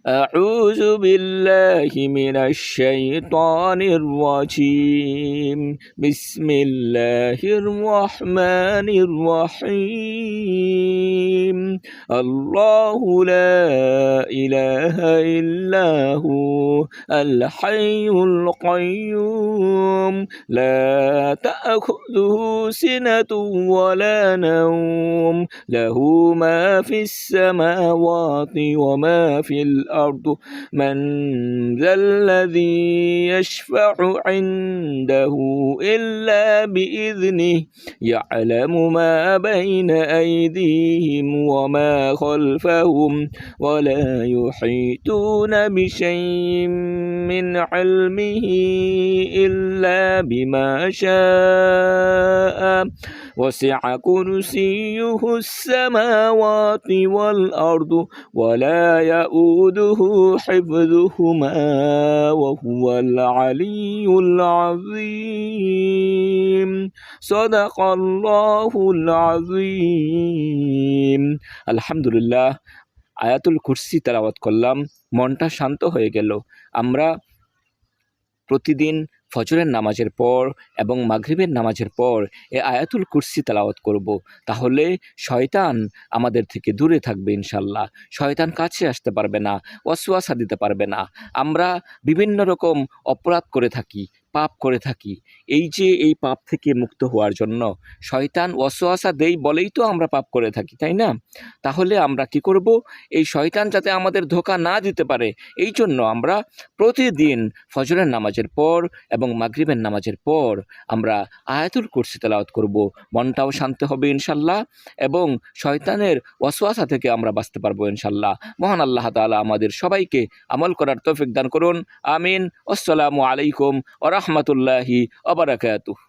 أعوذ بالله من الشيطان الرجيم بسم الله الرحمن الرحيم الله لا إله إلا هو الحي القيوم لا تأخذه سنة ولا نوم له ما في السماوات وما في الأرض من ذا الذي يشفع عنده إلا بإذنه يعلم ما بين أيديهم وما خلفهم ولا يحيطون بشيء من علمه إلا بما شاء وسع كرسيه السماوات والأرض ولا يؤوده حفظهما وهو العلي العظيم صدق الله العظيم আলহামদুলিল্লাহ আয়াতুল কুরসি তেলাওয়াত করলাম, মনটা শান্ত হয়ে গেল। আমরা প্রতিদিন ফজরের নামাজের পর এবং মাগরিবের নামাজের পর এই আয়াতুল কুরসি তেলাওয়াত করব, তাহলে শয়তান আমাদের থেকে দূরে থাকবে ইনশাল্লাহ। শয়তান কাছে আসতে পারবে না, ওয়াসওয়াসা দিতে পারবে না। আমরা বিভিন্ন রকম অপরাধ করে থাকি, পাপ করে থাকি। এই যে এই পাপ থেকে মুক্ত হওয়ার জন্য শয়তান ওয়াসওয়াসা দেই বলেই তো আমরা পাপ করে থাকি, তাই না? তাহলে আমরা কি করব? এই শয়তান যাতে আমাদের ধোঁকা না দিতে পারে, এই জন্য আমরা প্রতিদিন ফজরের নামাজের পর এবং মাগরিবের নামাজের পর আমরা আয়াতুল কুরসি তেলাওয়াত করব। মনটাও শান্ত হবে ইনশাল্লাহ এবং শয়তানের ওয়াসওয়াসা থেকে আমরা বাঁচতে পারবো ইনশাল্লাহ। মহান আল্লাহ তাআলা আমাদের সবাইকে আমল করার তৌফিক দান করুন। আমিন। আসসালামু আলাইকুম ওয়া রাহমাতুল্লাহি ওয়া বারাকাতুহু।